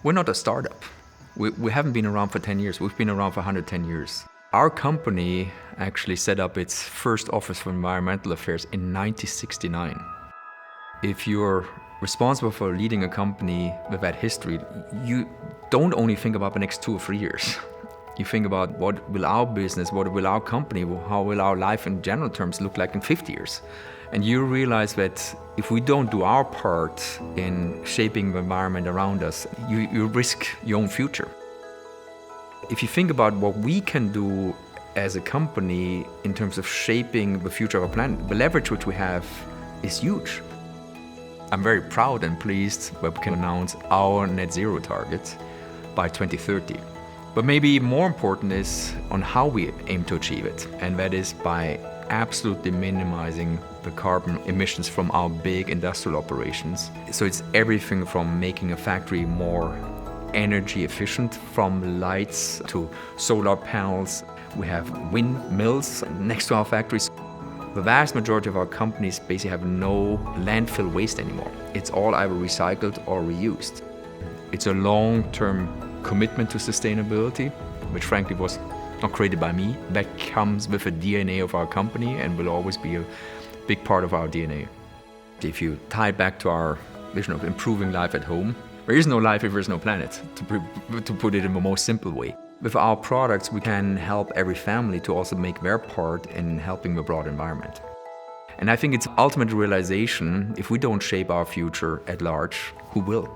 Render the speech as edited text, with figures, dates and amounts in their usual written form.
We're not a startup. We haven't been around for 10 years. We've been around for 110 years. Our company actually set up its first office for environmental affairs in 1969. If you're responsible for leading a company with that history, you don't only think about the next 2 or 3 years. You think about what will our business, what will our company, how will our life in general terms look like in 50 years. And you realize that if we don't do our part in shaping the environment around us, you risk your own future. If you think about what we can do as a company in terms of shaping the future of our planet, the leverage which we have is huge. I'm very proud and pleased that we can announce our net zero target by 2030. But maybe even more important is on how we aim to achieve it, and that is by absolutely minimizing the carbon emissions from our big industrial operations. So it's everything from making a factory more energy efficient, from lights to solar panels. We have windmills next to our factories. The vast majority of our companies basically have no landfill waste anymore. It's all either recycled or reused. It's a long-term commitment to sustainability, which frankly was not created by me. That comes with the DNA of our company and will always be a big part of our DNA. If you tie it back to our vision of improving life at home, there is no life if there is no planet, to put it in the most simple way. With our products, we can help every family to also make their part in helping the broad environment. And I think it's ultimate realization, if we don't shape our future at large, who will?